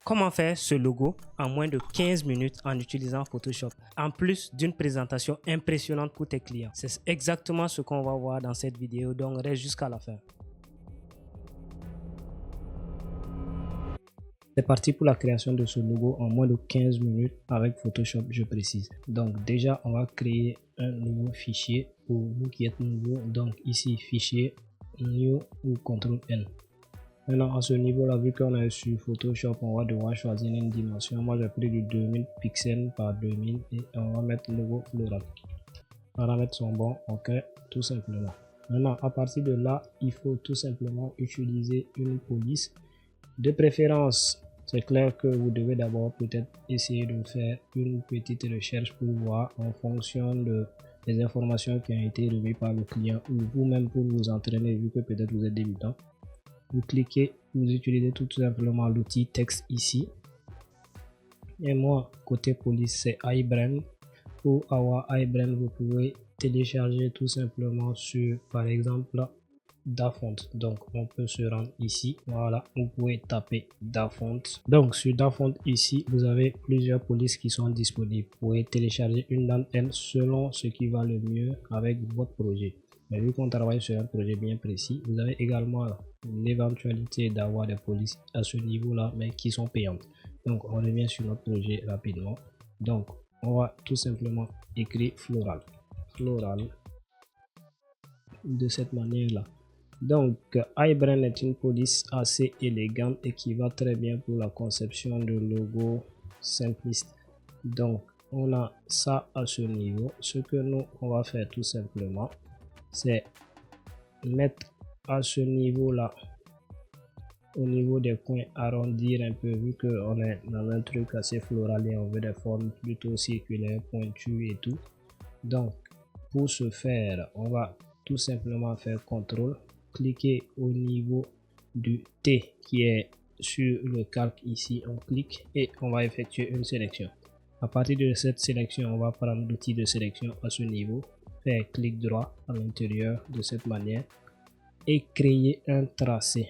Comment faire ce logo en moins de 15 minutes en utilisant Photoshop, en plus d'une présentation impressionnante pour tes clients? C'est exactement ce qu'on va voir dans cette vidéo, donc reste jusqu'à la fin. C'est parti pour la création de ce logo en moins de 15 minutes avec Photoshop, je précise. Donc déjà, on va créer un nouveau fichier pour vous qui êtes nouveau. Donc ici, fichier, New ou CTRL-N. Maintenant, à ce niveau-là, vu qu'on est sur Photoshop, on va devoir choisir une dimension. Moi, j'ai pris du 2000 pixels par 2000 et on va mettre le logo floral. Les paramètres sont bons, ok, tout simplement. Maintenant, à partir de là, il faut tout simplement utiliser une police. De préférence, c'est clair que vous devez d'abord peut-être essayer de faire une petite recherche pour voir en fonction des informations qui ont été remises par le client ou vous-même pour vous entraîner vu que peut-être vous êtes débutant. Vous cliquez, vous utilisez tout simplement l'outil texte ici. Et moi, côté police, c'est iBrand. Pour avoir iBrand, vous pouvez télécharger tout simplement sur, par exemple, Dafont. Donc, on peut se rendre ici. Voilà, vous pouvez taper Dafont. Donc, sur Dafont, ici, vous avez plusieurs polices qui sont disponibles. Vous pouvez télécharger une d'entre elles selon ce qui va le mieux avec votre projet. Mais vu qu'on travaille sur un projet bien précis, vous avez également l'éventualité d'avoir des polices à ce niveau-là, mais qui sont payantes. Donc, on revient sur notre projet rapidement. Donc, on va tout simplement écrire floral. Floral. De cette manière-là. Donc, iBrand est une police assez élégante et qui va très bien pour la conception de logos simplistes. Donc, on a ça à ce niveau. Ce que nous, on va faire tout simplement, c'est mettre à ce niveau-là, au niveau des coins, arrondir un peu, vu qu'on est dans un truc assez floral et on veut des formes plutôt circulaires, pointues et tout. Donc, pour ce faire, on va tout simplement faire CTRL, cliquer au niveau du T qui est sur le calque ici, on clique et on va effectuer une sélection. À partir de cette sélection, on va prendre l'outil de sélection à ce niveau, faire clic droit à l'intérieur de cette manière et créer un tracé.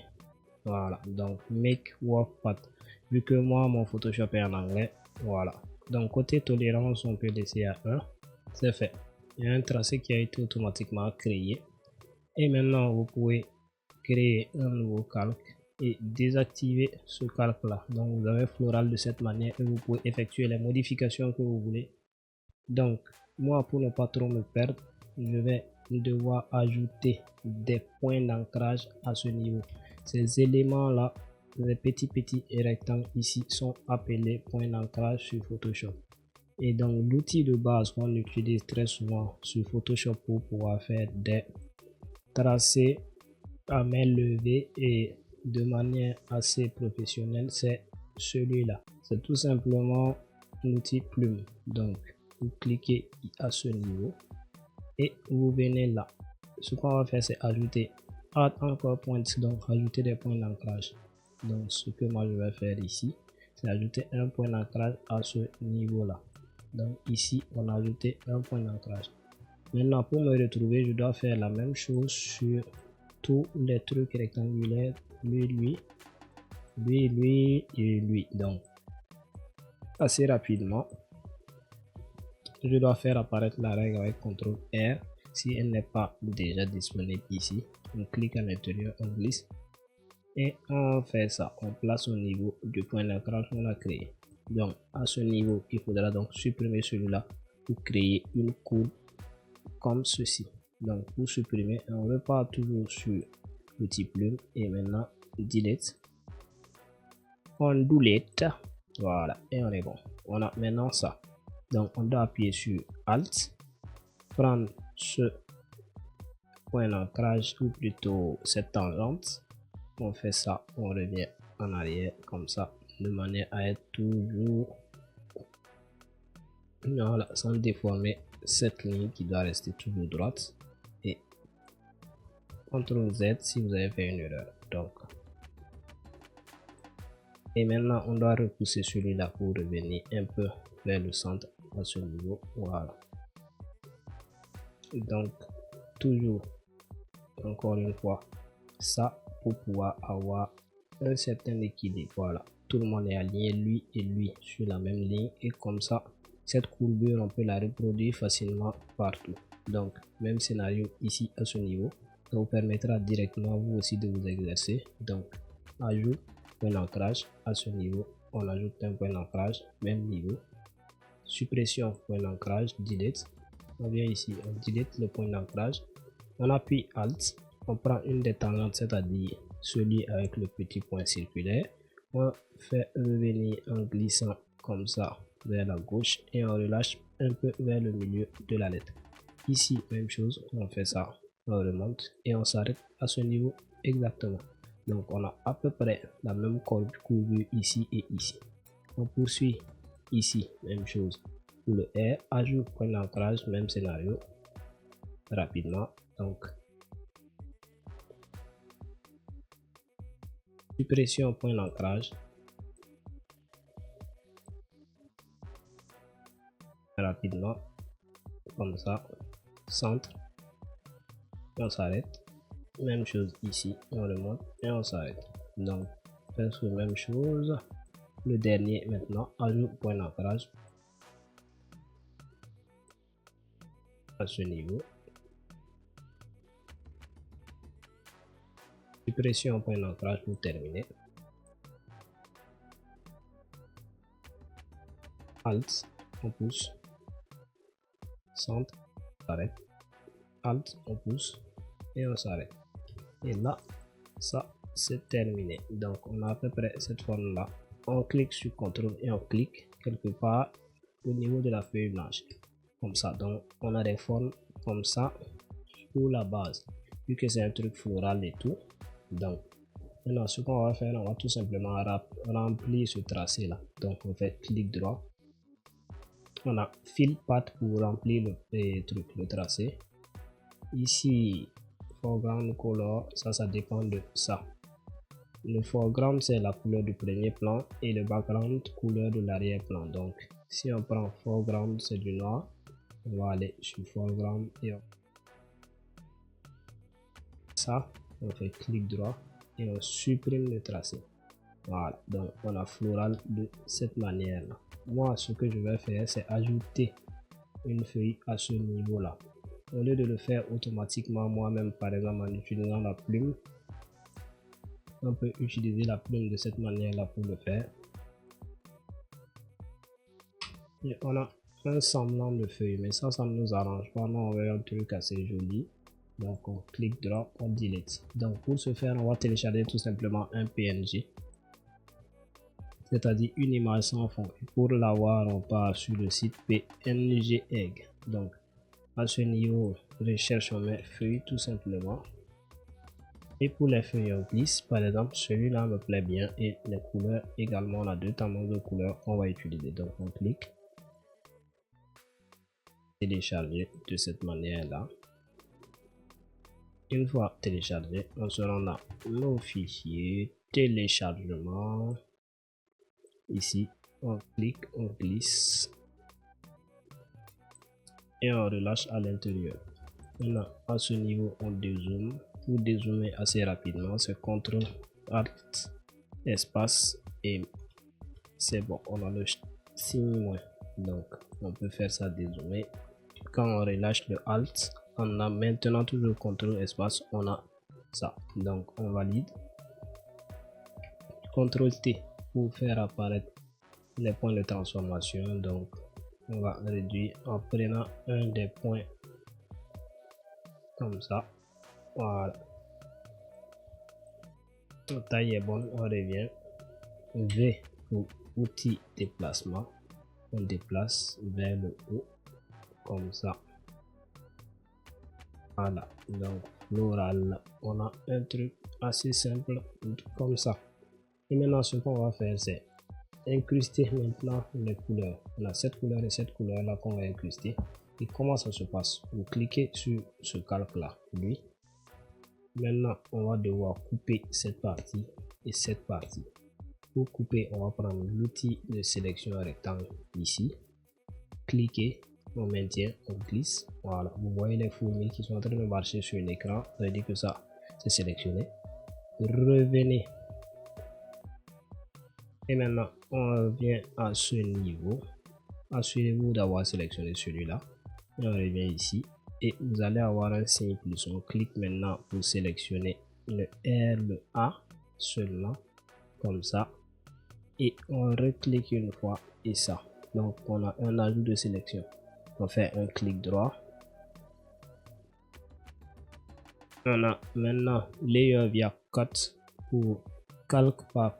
Voilà, donc make work path. Vu que moi mon Photoshop est en anglais, voilà. Donc côté tolérance, on peut laisser à 1. C'est fait. Il y a un tracé qui a été automatiquement créé. Et maintenant, vous pouvez créer un nouveau calque et désactiver ce calque là. Donc vous avez floral de cette manière et vous pouvez effectuer les modifications que vous voulez. Donc moi, pour ne pas trop me perdre, je vais devoir ajouter des points d'ancrage à ce niveau. Ces éléments là, les petits rectangles ici sont appelés points d'ancrage sur Photoshop. Et donc l'outil de base qu'on utilise très souvent sur Photoshop pour pouvoir faire des tracés à main levée et de manière assez professionnelle, c'est celui-là. C'est tout simplement l'outil plume. Donc vous cliquez à ce niveau et vous venez là. Ce qu'on va faire, c'est ajouter add encore points, donc ajouter des points d'ancrage. Donc ce que moi je vais faire ici, c'est ajouter un point d'ancrage à ce niveau là. Donc ici on a ajouté un point d'ancrage. Maintenant pour me retrouver, je dois faire la même chose sur tous les trucs rectangulaires, lui et lui. Donc assez rapidement, je dois faire apparaître la règle avec CTRL R. Si elle n'est pas déjà disponible ici, on clique à l'intérieur, on glisse et on fait ça. On place au niveau du point d'ancrage qu'on a créé. Donc à ce niveau, il faudra donc supprimer celui-là pour créer une courbe comme ceci. Donc pour supprimer, on repart toujours sur l'outil plume et maintenant delete. On delete, voilà, et on est bon. On a maintenant ça. Donc on doit appuyer sur Alt, prendre ce point d'ancrage ou plutôt cette tangente. On fait ça, on revient en arrière comme ça, de manière à être toujours, voilà, sans déformer cette ligne qui doit rester toujours droite. Et CTRL Z si vous avez fait une erreur. Donc, et maintenant on doit repousser celui-là pour revenir un peu vers le centre à ce niveau. Voilà. Donc toujours encore une fois ça pour pouvoir avoir un certain équilibre. Voilà, tout le monde est aligné, lui et lui, sur la même ligne. Et comme ça, cette courbure, on peut la reproduire facilement partout. Donc, même scénario ici à ce niveau. Ça vous permettra directement vous aussi de vous exercer. Donc, ajout point d'ancrage à ce niveau. On ajoute un point d'ancrage, même niveau. Suppression point d'ancrage, delete. On vient ici, on delete le point d'ancrage. On appuie Alt. On prend une des tangentes, c'est-à-dire celui avec le petit point circulaire. On fait revenir en glissant comme ça vers la gauche et on relâche un peu vers le milieu de la lettre. Ici, même chose, on fait ça, on remonte et on s'arrête à ce niveau exactement. Donc on a à peu près la même courbure ici et ici. On poursuit ici, même chose. Pour le R, ajout point d'ancrage, même scénario, rapidement. Donc, suppression point d'ancrage, rapidement, comme ça, centre, on s'arrête. Même chose ici, on remonte et on s'arrête. Donc, presque même chose. Le dernier maintenant, ajout point d'ancrage à ce niveau. Suppression point d'ancrage pour terminer. Alt, on pousse. Centre, on s'arrête. Alt, on pousse et on s'arrête. Et là, ça c'est terminé. Donc on a à peu près cette forme là. On clique sur CTRL et on clique quelque part au niveau de la feuille blanche. Comme ça. Donc on a des formes comme ça pour la base. Vu que c'est un truc floral et tout. Donc maintenant ce qu'on va faire, on va tout simplement remplir ce tracé là. Donc on fait clic droit. On a fill path pour remplir le tracé. Ici, foreground color, ça dépend de ça. Le foreground, c'est la couleur du premier plan et le background, couleur de l'arrière-plan. Donc, si on prend foreground, c'est du noir. On va aller sur foreground et ça, on fait clic droit et on supprime le tracé. Voilà, donc on a floral de cette manière là. Moi, ce que je vais faire, c'est ajouter une feuille à ce niveau là. Au lieu de le faire automatiquement moi-même, par exemple en utilisant la plume, on peut utiliser la plume de cette manière là pour le faire. Et on a un semblant de feuille, mais ça ne nous arrange pas. Nous on veut un truc assez joli. Donc on clique droit, on delete. Donc pour ce faire, on va télécharger tout simplement un PNG, c'est-à-dire une image sans fond. Et pour l'avoir, on part sur le site PNG Egg. Donc à ce niveau, recherche, on met feuille tout simplement. Et pour les feuilles, on glisse. Par exemple, celui-là me plaît bien et les couleurs également, on a deux tendances de couleurs qu'on va utiliser. Donc on clique, télécharger de cette manière-là. Une fois téléchargé, on se rend dans nos fichiers, téléchargement. Ici, on clique, on glisse et on relâche à l'intérieur. Maintenant, à ce niveau, on dézoome. Pour dézoomer assez rapidement, c'est CTRL ALT espace et c'est bon. On a le signe moins, donc on peut faire ça dézoomer. Quand on relâche le ALT, on a maintenant toujours CTRL espace, on a ça. Donc on valide. CTRL T pour faire apparaître les points de transformation. Donc on va réduire en prenant un des points comme ça. Voilà. La taille est bonne, on revient. V pour outil déplacement. On déplace vers le haut comme ça. Voilà. Donc floral, on a un truc assez simple comme ça. Et maintenant ce qu'on va faire, c'est incruster maintenant les couleurs. On a cette couleur et cette couleur là qu'on va incruster. Et comment ça se passe? Vous cliquez sur ce calque là, lui. Maintenant, on va devoir couper cette partie et cette partie. Pour couper, on va prendre l'outil de sélection rectangle ici. Cliquez, on maintient, on glisse. Voilà, vous voyez les fourmis qui sont en train de marcher sur l'écran. Ça veut dire que ça, c'est sélectionné. Revenez Et maintenant, on revient à ce niveau. Assurez-vous d'avoir sélectionné celui-là. Et on revient ici. Et vous allez avoir un signe plus. On clique maintenant pour sélectionner le R, le A seulement. Comme ça. Et on reclique une fois et ça. Donc, on a un ajout de sélection. On fait un clic droit. On a maintenant layer via cut pour calque par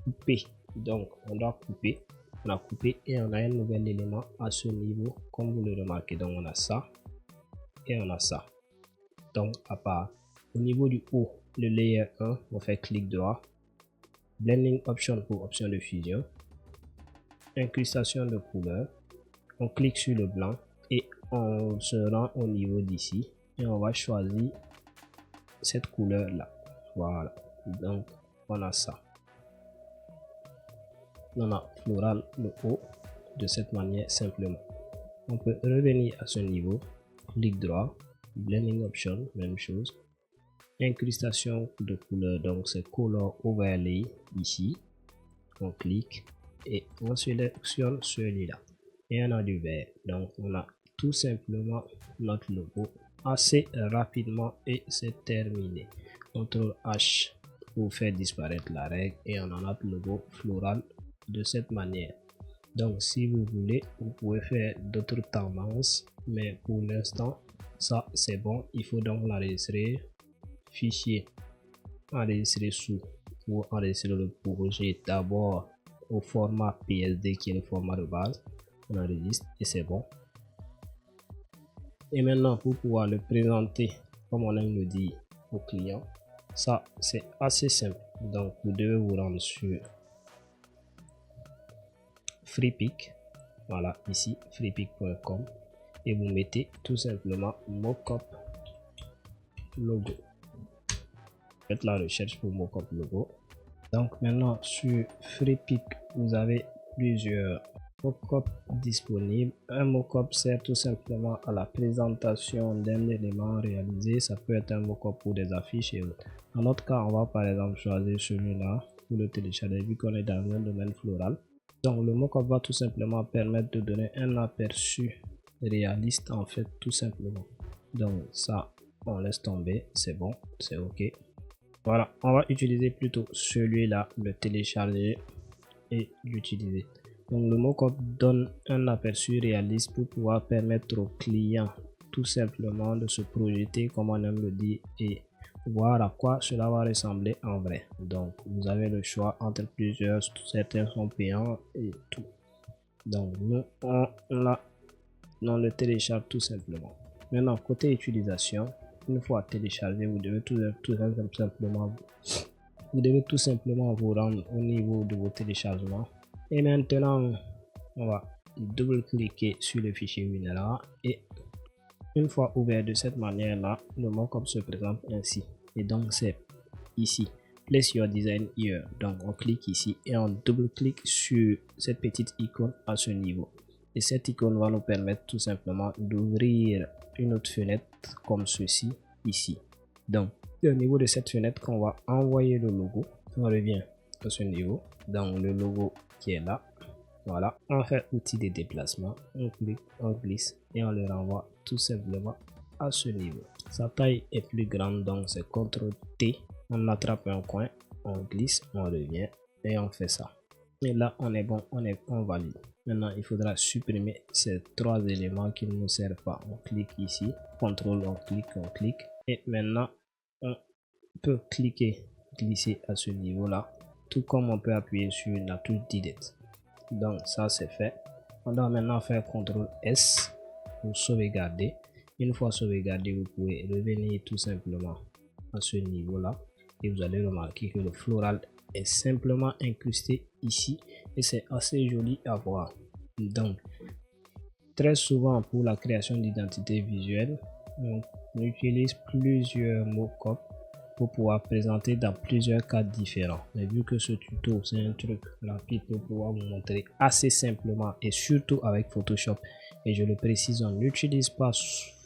couper. Donc, on doit couper. On a coupé et on a un nouvel élément à ce niveau, comme vous le remarquez. Donc, on a ça et on a ça. Donc, à part au niveau du haut, le layer 1, on fait clic droit. Blending option pour option de fusion. Incrustation de couleur. On clique sur le blanc et on se rend au niveau d'ici et on va choisir cette couleur là. Voilà, donc on a ça. On a floral le haut de cette manière simplement. On peut revenir à ce niveau, clic droit, blending option, même chose. Incrustation de couleur, donc c'est color overlay ici. On clique et on sélectionne celui-là. Et on a du vert. Donc on a tout simplement notre logo assez rapidement et c'est terminé. CTRL H pour faire disparaître la règle et on a notre logo floral de cette manière. Donc si vous voulez, vous pouvez faire d'autres tendances, mais pour l'instant ça c'est bon. Il faut donc l'enregistrer, fichier, enregistrer sous, pour enregistrer le projet d'abord au format PSD qui est le format de base. On enregistre et c'est bon. Et maintenant, pour pouvoir le présenter comme on aime le dire au client, ça c'est assez simple. Donc vous devez vous rendre sur Freepik, voilà, ici freepik.com, et vous mettez tout simplement mockup logo. Faites la recherche pour mockup logo. Donc maintenant sur Freepik, vous avez plusieurs mockup disponible. Un mockup sert tout simplement à la présentation d'un élément réalisé. Ça peut être un mockup pour des affiches et autres. Dans notre cas, on va par exemple choisir celui-là pour le télécharger vu qu'on est dans un domaine floral. Donc le mockup va tout simplement permettre de donner un aperçu réaliste en fait, tout simplement. Donc ça, on laisse tomber, c'est bon, c'est ok. Voilà, on va utiliser plutôt celui-là, le télécharger et l'utiliser. Donc le mockup donne un aperçu réaliste pour pouvoir permettre au client tout simplement de se projeter, comme on aime le dire, et voir à quoi cela va ressembler en vrai. Donc vous avez le choix entre plusieurs, certains sont payants et tout. Donc nous on le télécharge tout simplement. Maintenant côté utilisation, une fois téléchargé, vous devez tout simplement vous rendre au niveau de vos téléchargements. Et maintenant, on va double-cliquer sur le fichier Winrar et une fois ouvert de cette manière-là, le mockup se présente ainsi. Et donc, c'est ici, Place Your Design Here. Donc, on clique ici et on double-clique sur cette petite icône à ce niveau. Et cette icône va nous permettre tout simplement d'ouvrir une autre fenêtre comme ceci ici. Donc, c'est au niveau de cette fenêtre qu'on va envoyer le logo. On revient à ce niveau, dans le logo qui est là. Voilà, on fait outil de déplacement, on clique, on glisse et on le renvoie tout simplement à ce niveau. Sa taille est plus grande, donc c'est CTRL T. On attrape un coin, on glisse, on revient et on fait ça. Et là, on est bon, on valide. Maintenant, il faudra supprimer ces trois éléments qui ne nous servent pas. On clique ici, CTRL, on clique. Et maintenant, on peut cliquer, glisser à ce niveau-là, tout comme on peut appuyer sur la touche Delete. Donc, ça c'est fait. On doit maintenant faire CTRL S pour sauvegarder. Une fois sauvegardé, vous pouvez revenir tout simplement à ce niveau-là. Et vous allez remarquer que le floral est simplement incrusté ici et c'est assez joli à voir. Donc très souvent pour la création d'identité visuelle, on utilise plusieurs mockups pour pouvoir présenter dans plusieurs cas différents. Mais vu que ce tuto c'est un truc rapide pour pouvoir vous montrer assez simplement et surtout avec Photoshop, et je le précise, on n'utilise pas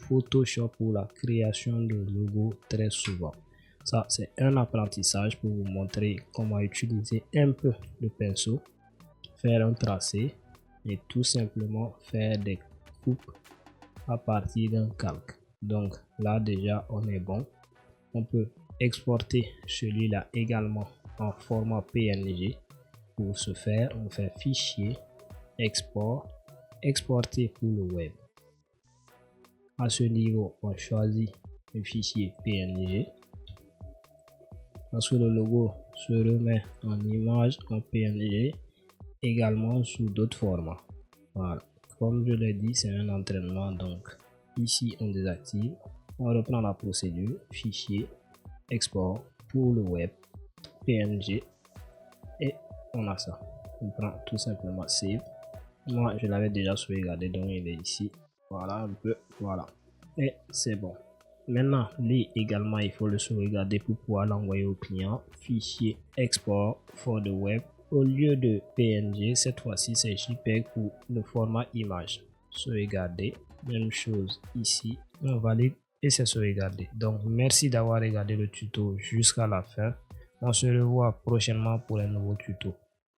Photoshop pour la création de logos très souvent. Ça, c'est un apprentissage pour vous montrer comment utiliser un peu le pinceau, faire un tracé et tout simplement faire des coupes à partir d'un calque. Donc là déjà on est bon. On peut exporter celui-là également en format PNG. Pour ce faire, on fait fichier, export, exporter pour le web. À ce niveau, on choisit le fichier PNG. Lorsque le logo se remet en image en PNG, également sous d'autres formats. Voilà. Comme je l'ai dit, c'est un entraînement, donc ici on désactive. On reprend la procédure, fichier, export pour le web, PNG, et on a ça. On prend tout simplement save. Moi je l'avais déjà sauvegardé, donc il est ici. Voilà un peu, voilà. Et c'est bon. Maintenant, lui également, il faut le sauvegarder pour pouvoir l'envoyer au client. Fichier export for the web. Au lieu de PNG, cette fois-ci c'est JPEG pour le format image. Sauvegarder. Même chose ici. On valide et c'est sauvegardé. Donc, merci d'avoir regardé le tuto jusqu'à la fin. On se revoit prochainement pour un nouveau tuto.